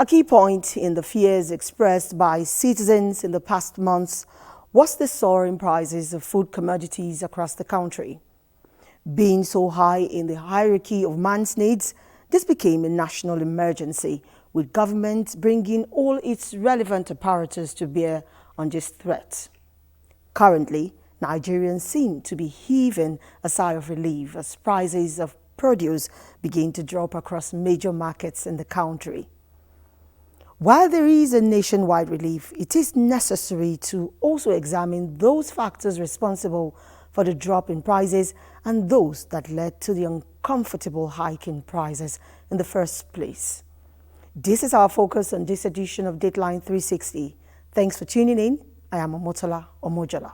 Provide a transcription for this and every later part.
A key point in the fears expressed by citizens in the past months was the soaring prices of food commodities across the country. Being so high in the hierarchy of man's needs, this became a national emergency, with government bringing all its relevant apparatus to bear on this threat. Currently, Nigerians seem to be heaving a sigh of relief as prices of produce begin to drop across major markets in the country. While there is a nationwide relief, it is necessary to also examine those factors responsible for the drop in prices and those that led to the uncomfortable hike in prices in the first place. This is our focus on this edition of Dateline 360. Thanks for tuning in. I am Omotola Omojola.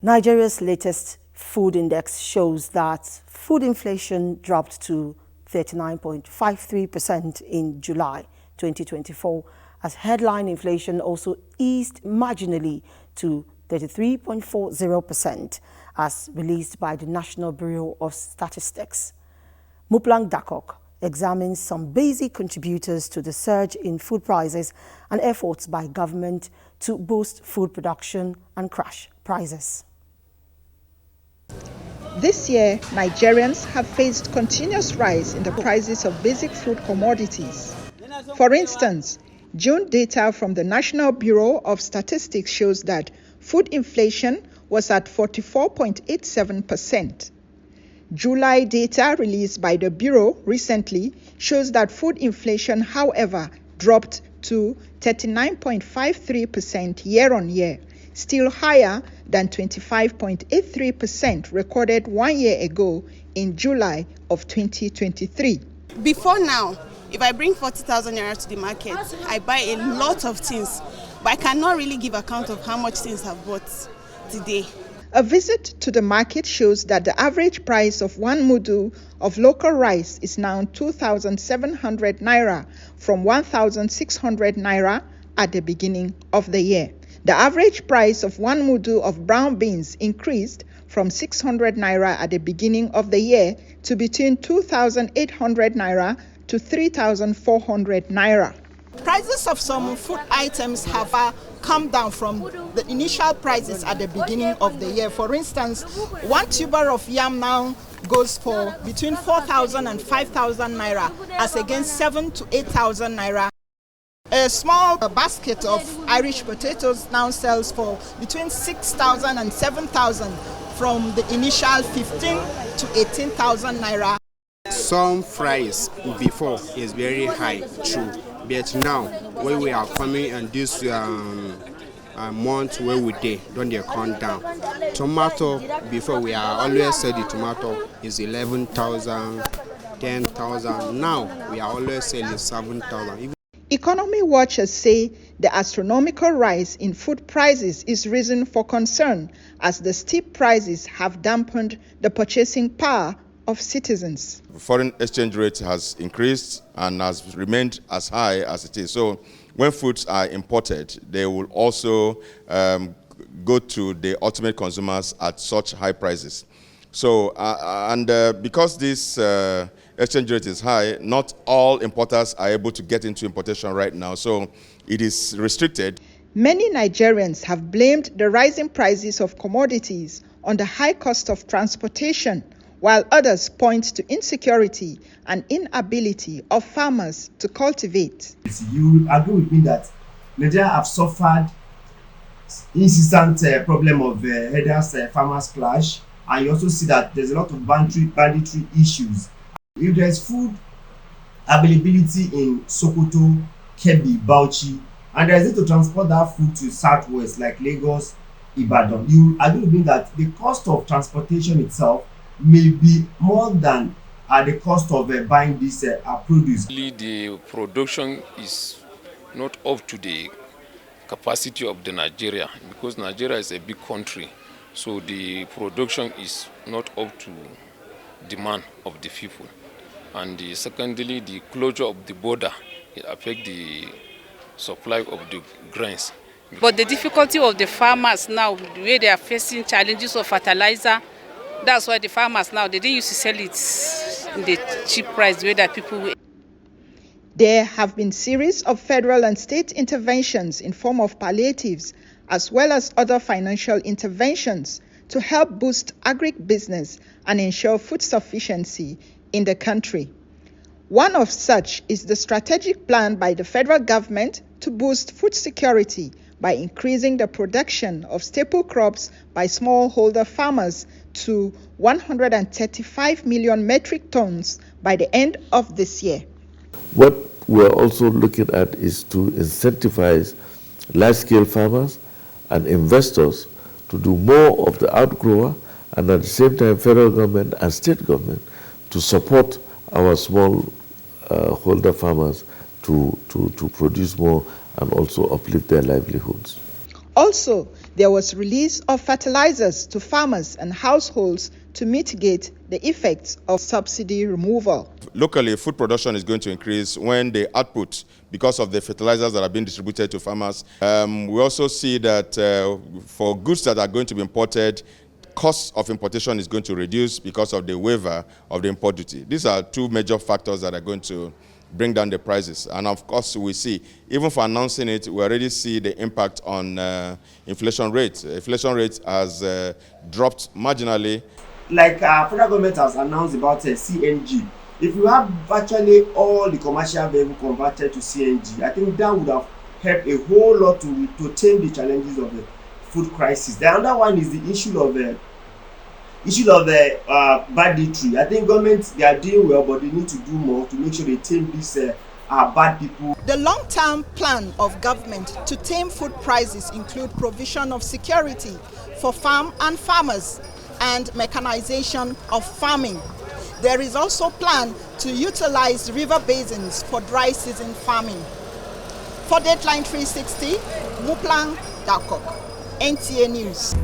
Nigeria's latest food index shows that food inflation dropped to 39.53% in July 2024, as headline inflation also eased marginally to 33.40%, as released by the National Bureau of Statistics. Muplang Dakok examines some basic contributors to the surge in food prices and efforts by government to boost food production and crash prices. This year, Nigerians have faced continuous rise in the prices of basic food commodities. For instance, June data from the National Bureau of Statistics shows that food inflation was at 44.87%. July data released by the Bureau recently shows that food inflation, however, dropped to 39.53% year-on-year, still higher than 25.83% recorded 1 year ago in July of 2023. Before now, if I bring 40,000 naira to the market, I buy a lot of things, but I cannot really give account of how much things I've bought today. A visit to the market shows that the average price of 1 mudu of local rice is now 2,700 naira from 1,600 naira at the beginning of the year. The average price of 1 mudu of brown beans increased from 600 naira at the beginning of the year to between 2,800 naira to 3,400 naira. Prices of some food items have come down from the initial prices at the beginning of the year. For instance, 1 tuber of yam now goes for between 4,000 and 5,000 naira as against 7,000 to 8,000 naira. A small basket of Irish potatoes now sells for between 6,000 and 7,000 from the initial 15,000 to 18,000 naira. Some price before is very high, true, but now when we are coming and this month where we did, don't they come down. Tomato before we are always said the tomato is 11,000, 10,000. Now we are always selling 7,000. Economy watchers say the astronomical rise in food prices is reason for concern, as the steep prices have dampened the purchasing power of citizens. Foreign exchange rate has increased and has remained as high as it is. So when foods are imported, they will also go to the ultimate consumers at such high prices. So, because this exchange rate is high, not all importers are able to get into importation right now, so it is restricted. Many Nigerians have blamed the rising prices of commodities on the high cost of transportation, while others point to insecurity and inability of farmers to cultivate. You agree with me that Nigeria have suffered incessant problem of farmers clash, and you also see that there's a lot of banditry issues. If there's food availability in Sokoto, Kebbi, Bauchi, and there's need to transport that food to southwest like Lagos, Ibadan, you agree with me that the cost of transportation itself may be more than the cost of buying this produce. The production is not up to the capacity of the Nigeria, because Nigeria is a big country, so the production is not up to demand of the people. And secondly, the closure of the border, it affects the supply of the grains. But the difficulty of the farmers now, the way they are facing challenges of fertilizer, That's why the farmers now, they didn't used to sell it in the cheap price the way that people will. There have been series of federal and state interventions in form of palliatives as well as other financial interventions to help boost agribusiness and ensure food sufficiency in the country. One of such is the strategic plan by the federal government to boost food security by increasing the production of staple crops by smallholder farmers to 135 million metric tons by the end of this year. What we're also looking at is to incentivize large-scale farmers and investors to do more of the outgrower, and at the same time federal government and state government to support our small holder farmers to produce more and also uplift their livelihoods. Also, there was release of fertilizers to farmers and households to mitigate the effects of subsidy removal. Locally, food production is going to increase when the output, because of the fertilizers that are being distributed to farmers. We also see that for goods that are going to be imported, cost of importation is going to reduce because of the waiver of the import duty. These are two major factors that are going to bring down the prices. And of course, we see, even for announcing it, we already see the impact on inflation rate. Inflation rate has dropped marginally. Like federal government has announced about CNG. If you have virtually all the commercial vehicles converted to CNG, I think that would have helped a whole lot to tame the challenges of the food crisis. The other one is the issue of banditry. I think government, they are doing well, but they need to do more to make sure they tame these bad people. The long-term plan of government to tame food prices include provision of security for farm and farmers and mechanization of farming. There is also a plan to utilize river basins for dry season farming. For Dateline 360, Muplang Dakok, NTA News.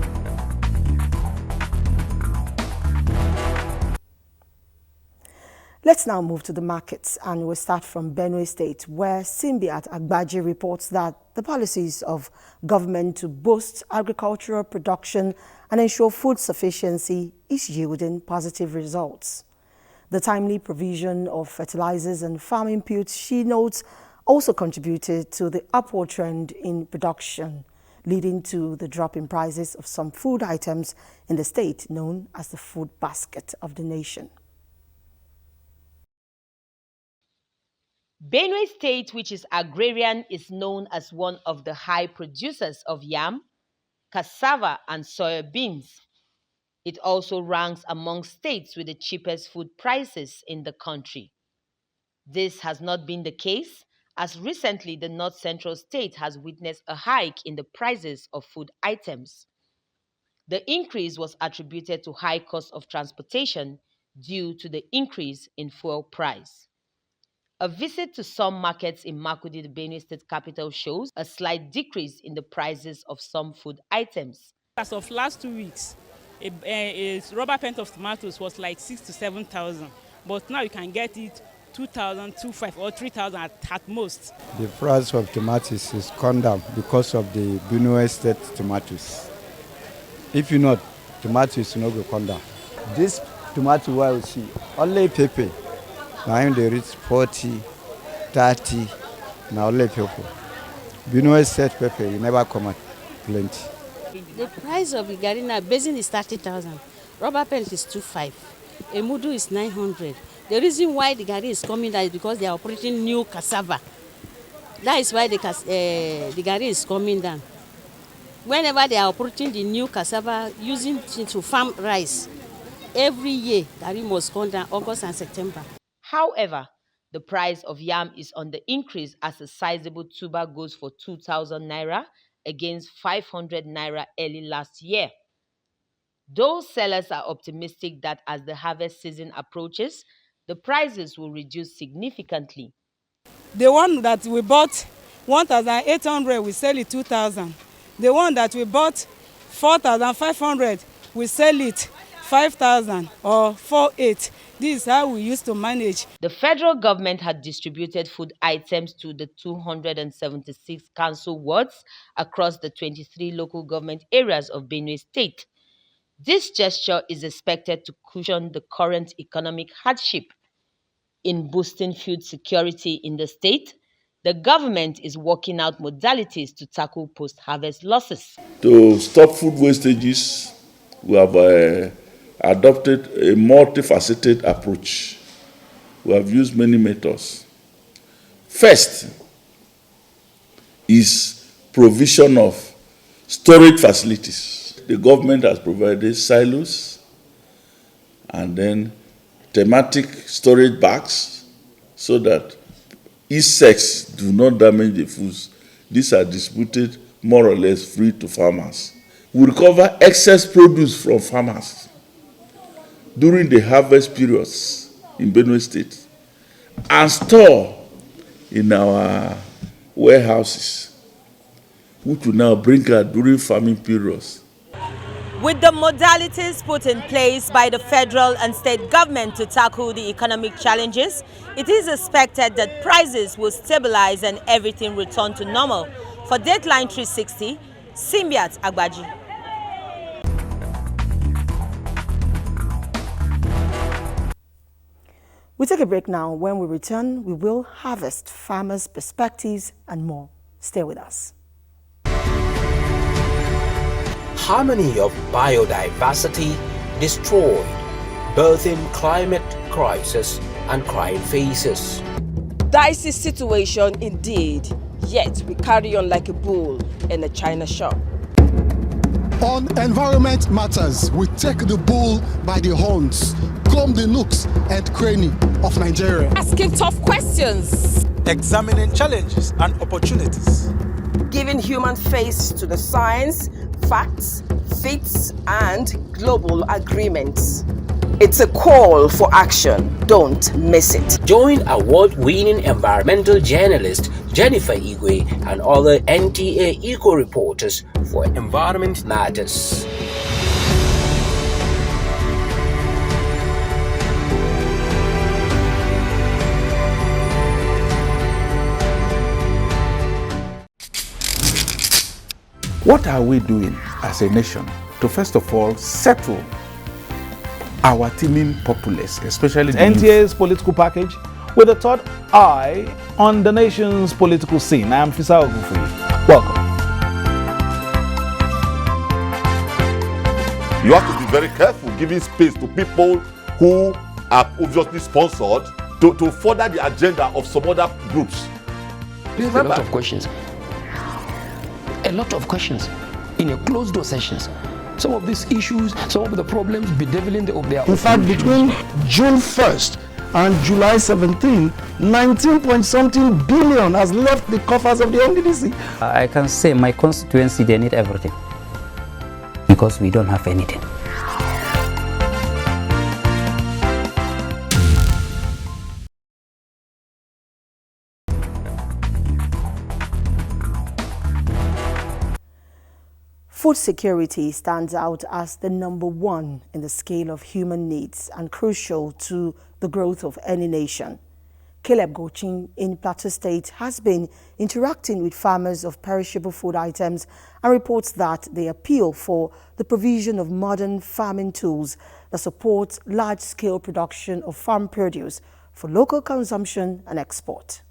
Let's now move to the markets, and we'll start from Benue State, where Simbiat Agbaji reports that the policies of government to boost agricultural production and ensure food sufficiency is yielding positive results. The timely provision of fertilizers and farm inputs, she notes, also contributed to the upward trend in production, leading to the drop in prices of some food items in the state known as the food basket of the nation. Benue State, which is agrarian, is known as one of the high producers of yam, cassava, and soybeans. It also ranks among states with the cheapest food prices in the country. This has not been the case, as recently the North Central state has witnessed a hike in the prices of food items. The increase was attributed to high cost of transportation due to the increase in fuel price. A visit to some markets in Makurdi, the Benue State capital, shows a slight decrease in the prices of some food items. As of last 2 weeks, a rubber pint of tomatoes was like 6,000 to 7,000, but now you can get it 2,000, 2,500 or 3,000 at most. The price of tomatoes is gone down because of the Benue State tomatoes. If you not, tomatoes will not go come down. This tomato what you see, only pepper. Now they reach 40, 30, now only pepper. Benue State pepper, you never come at plenty. The price of the garina basin is 30,000. Rubber plant is 25. A mudu is 900. The reason why the gari is coming down is because they are operating new cassava. That is why the gari is coming down. Whenever they are operating the new cassava using it to farm rice, every year gari must come down August and September. However, the price of yam is on the increase as a sizable tuber goes for 2,000 naira against 500 naira early last year. Those sellers are optimistic that as the harvest season approaches, the prices will reduce significantly. The one that we bought 1,800, we sell it 2,000. The one that we bought 4,500, we sell it 5,000 or 4,800. This is how we used to manage. The federal government had distributed food items to the 276 council wards across the 23 local government areas of Benue State. This gesture is expected to cushion the current economic hardship. In boosting food security in the state, the government is working out modalities to tackle post-harvest losses. To stop food wastages, we have adopted a multifaceted approach. We have used many methods. First is provision of storage facilities. The government has provided silos and then thematic storage bags so that insects do not damage the foods. These are distributed more or less free to farmers. We recover excess produce from farmers during the harvest periods in Benue State and store in our warehouses, which will now bring out during farming periods. With the modalities put in place by the federal and state government to tackle the economic challenges, it is expected that prices will stabilize and everything return to normal. For Dateline 360, Simbiat Agbaji. We take a break now. When we return, we will harvest farmers' perspectives and more. Stay with us. Harmony of biodiversity destroyed, birthing climate crisis and crying faces. Dicey situation indeed, yet we carry on like a bull in a china shop. On environment matters, we take the bull by the horns, comb the nooks and cranny of Nigeria. Asking tough questions. Examining challenges and opportunities. Giving human face to the science, facts, feats, and global agreements. It's a call for action. Don't miss it. Join award-winning environmental journalist Jennifer Igwe and other NTA eco reporters for Environment Matters. What are we doing as a nation to first of all settle our teeming populace, especially the NTA's political package with a third eye on the nation's political scene? I am Fisa Ogunfuyi. Welcome. You have to be very careful giving space to people who are obviously sponsored to further the agenda of some other groups. There's a lot of questions. A lot of questions in a closed door sessions. Some of these issues, some of the problems bedeviling of their. In fact, between June 1st and July 17, 19-point-something billion has left the coffers of the NDDC. I can say my constituency, they need everything because we don't have anything. Food security stands out as the number one in the scale of human needs and crucial to the growth of any nation. Caleb Gochin in Plateau State has been interacting with farmers of perishable food items and reports that they appeal for the provision of modern farming tools that support large-scale production of farm produce for local consumption and export.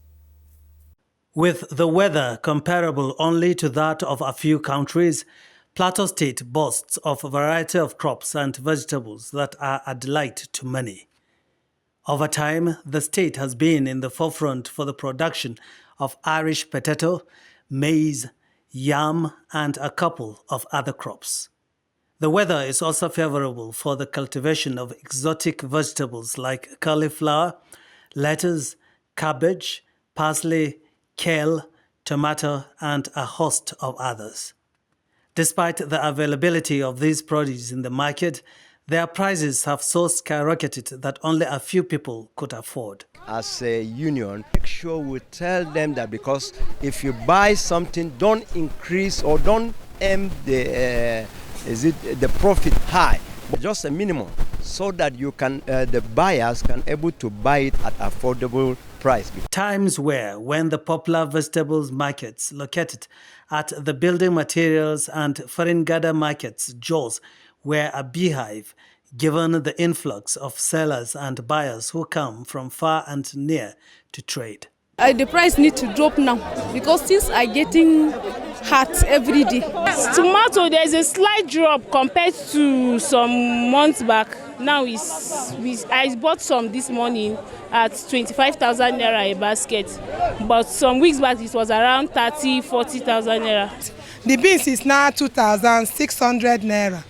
With the weather comparable only to that of a few countries, Plateau State boasts of a variety of crops and vegetables that are a delight to many. Over time, the state has been in the forefront for the production of Irish potato, maize, yam, and a couple of other crops. The weather is also favorable for the cultivation of exotic vegetables like cauliflower, lettuce, cabbage, parsley, kale, tomato, and a host of others. Despite the availability of these produce in the market, their prices have so skyrocketed that only a few people could afford. As a union, make sure we tell them that because if you buy something, don't increase or don't aim the profit high, but just a minimum, so that you can the buyers can able to buy it at affordable price. Times were when the popular vegetables markets located at the building materials and foreign gather markets, JOS, were a beehive, given the influx of sellers and buyers who come from far and near to trade. The price need to drop now because things are getting hot every day. Tomato, there's a slight drop compared to some months back. Now I bought some this morning at 25,000 naira a basket, but some weeks back it was around 40,000 naira. The beans is now 2,600 naira.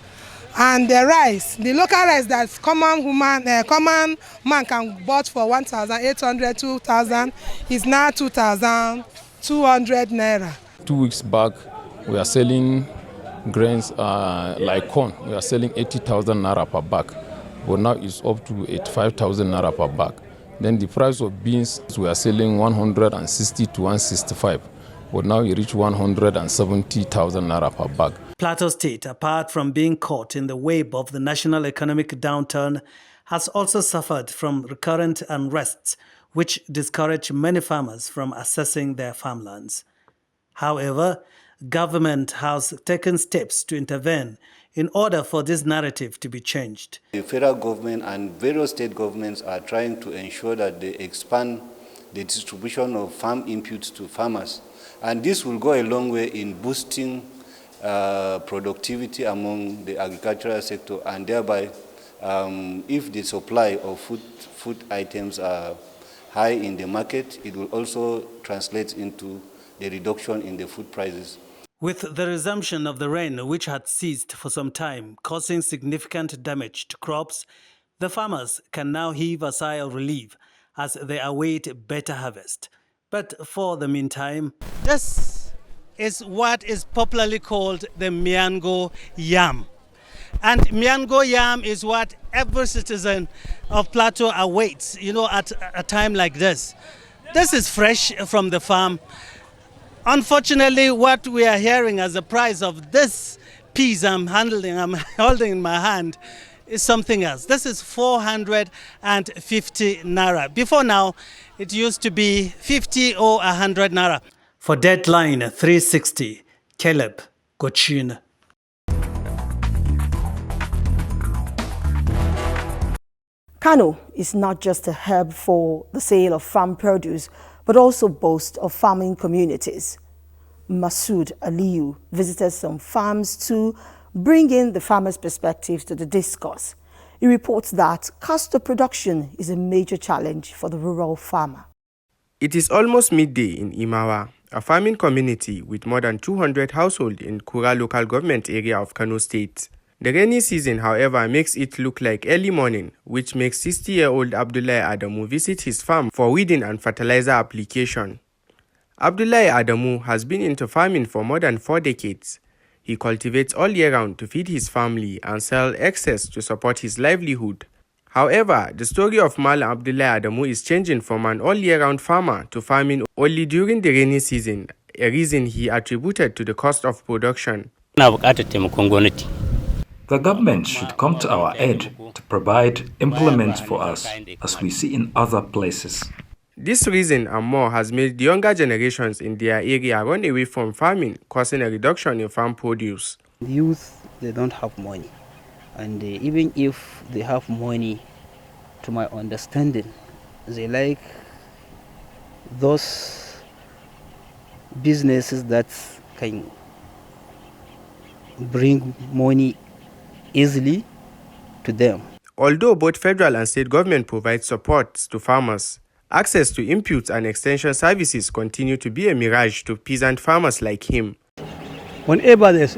And the rice, the local rice that common man can bought for 1,800, 2,000 is now 2,200 naira. 2 weeks back, we are selling grains like corn. We are selling 80,000 naira per bag, but now it's up to 85,000 naira per bag. Then the price of beans, we are selling 160 to 165. But now you reach 170,000 naira per bag. Plateau State, apart from being caught in the web of the national economic downturn, has also suffered from recurrent unrests, which discourage many farmers from accessing their farmlands. However, government has taken steps to intervene in order for this narrative to be changed. The federal government and various state governments are trying to ensure that they expand the distribution of farm inputs to farmers. And this will go a long way in boosting productivity among the agricultural sector, and thereby, if the supply of food items are high in the market, it will also translate into the reduction in the food prices. With the resumption of the rain, which had ceased for some time, causing significant damage to crops, the farmers can now heave a sigh of relief as they await better harvest. But for the meantime, this is what is popularly called the Miango yam. And Miango yam is what every citizen of Plateau awaits, at a time like this. This is fresh from the farm. Unfortunately, what we are hearing as the price of this piece I'm holding in my hand is something else. This is 450 naira. Before now, it used to be 50 or 100 naira. For Dateline 360, Caleb Gochin. Kano is not just a hub for the sale of farm produce, but also boasts of farming communities. Masood Aliyu visited some farms to bring in the farmers' perspectives to the discourse. He reports that castor production is a major challenge for the rural farmer. It is almost midday in Imawa, a farming community with more than 200 households in Kura local government area of Kano State. The rainy season, however, makes it look like early morning, which makes 60-year-old Abdullahi Adamu visit his farm for weeding and fertilizer application. Abdullahi Adamu has been into farming for more than 4 decades. He cultivates all year round to feed his family and sell excess to support his livelihood. However, the story of Malam Abdullahi Adamu is changing from an all year round farmer to farming only during the rainy season, a reason he attributed to the cost of production. The government should come to our aid to provide implements for us, as we see in other places. This reason and more has made the younger generations in their area run away from farming, causing a reduction in farm produce. The youth, they don't have money. And even if they have money, to my understanding, they like those businesses that can bring money easily to them. Although both federal and state government provide support to farmers, access to inputs and extension services continue to be a mirage to peasant farmers like him. Whenever there's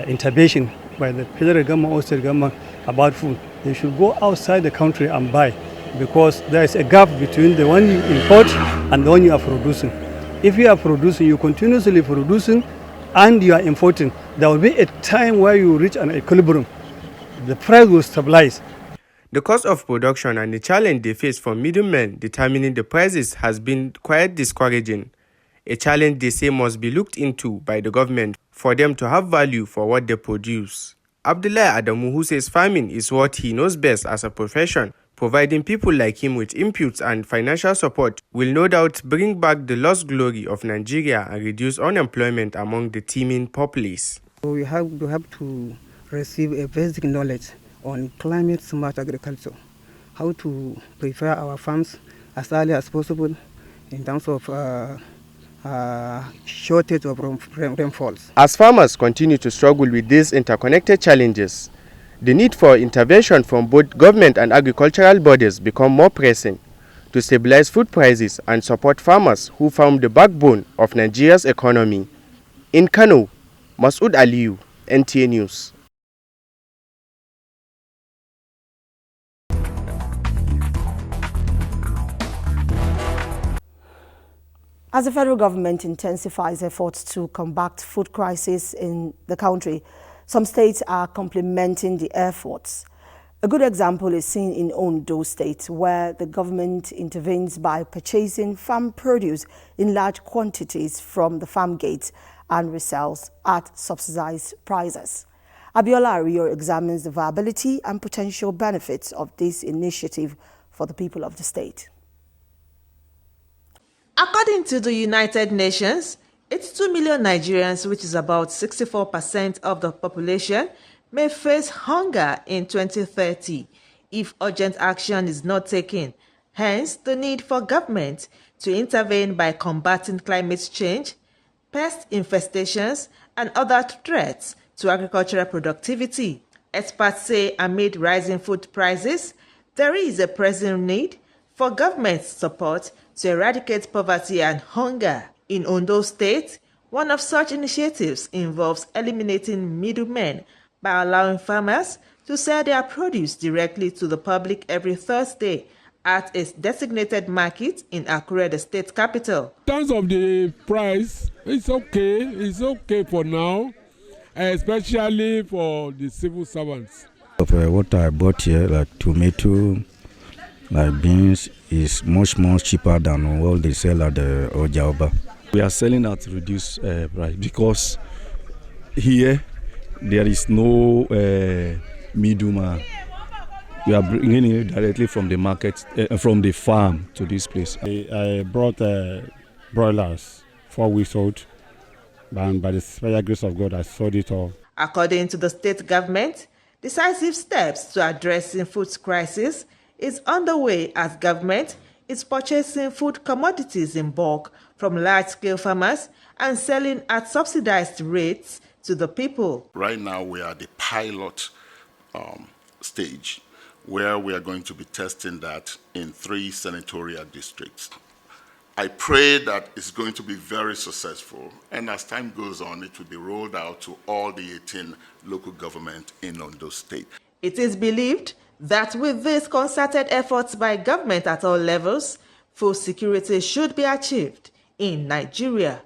intervention by the federal government or state government about food, they should go outside the country and buy, because there is a gap between the one you import and the one you are producing. If you are producing, you continuously producing and you are importing, there will be a time where you reach an equilibrium. The price will stabilize. The cost of production and the challenge they face from middlemen determining the prices has been quite discouraging. A challenge they say must be looked into by the government for them to have value for what they produce. Abdullahi Adamu, who says farming is what he knows best as a profession, providing people like him with inputs and financial support will no doubt bring back the lost glory of Nigeria and reduce unemployment among the teeming populace. We have to receive a basic knowledge on climate smart agriculture, how to prepare our farms as early as possible in terms of shortage of rainfalls. As farmers continue to struggle with these interconnected challenges, the need for intervention from both government and agricultural bodies become more pressing to stabilize food prices and support farmers who form the backbone of Nigeria's economy. In Kano, Masood Aliyu, NTA News. As the federal government intensifies efforts to combat food crisis in the country, some states are complementing the efforts. A good example is seen in Ondo State, where the government intervenes by purchasing farm produce in large quantities from the farm gates and resells at subsidized prices. Abiola Ario examines the viability and potential benefits of this initiative for the people of the state. According to the United Nations, 82 million Nigerians, which is about 64% of the population, may face hunger in 2030 if urgent action is not taken. Hence, the need for government to intervene by combating climate change, pest infestations, and other threats to agricultural productivity. Experts say amid rising food prices, there is a pressing need for government support to eradicate poverty and hunger. In Ondo State, one of such initiatives involves eliminating middlemen by allowing farmers to sell their produce directly to the public every Thursday at a designated market in Akure, the state capital. In terms of the price, it's okay for now, especially for the civil servants. What I bought here, like tomato, like beans, is much more cheaper than what they sell at the Ojaoba. We are selling at reduced price because here there is no middleman. We are bringing it directly from the market, from the farm to this place. I brought broilers 4 weeks old, and by the special grace of God, I sold it all. According to the state government, decisive steps to addressing food crisis is underway as government is purchasing food commodities in bulk from large-scale farmers and selling at subsidized rates to the people. Right now, we are at the pilot stage where we are going to be testing that in 3 senatorial districts. I pray that it's going to be very successful, and as time goes on, it will be rolled out to all the 18 local governments in Ondo State. It is believed that with these concerted efforts by government at all levels, food security should be achieved in Nigeria.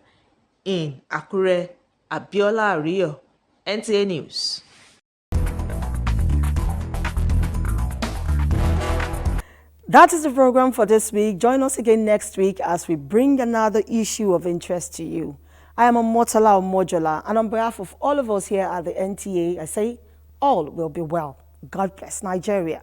In Akure, Abiola Ario, NTA News. That is the program for this week. Join us again next week as we bring another issue of interest to you. I am Omotala Omojola, and on behalf of all of us here at the NTA, I say all will be well. God bless Nigeria.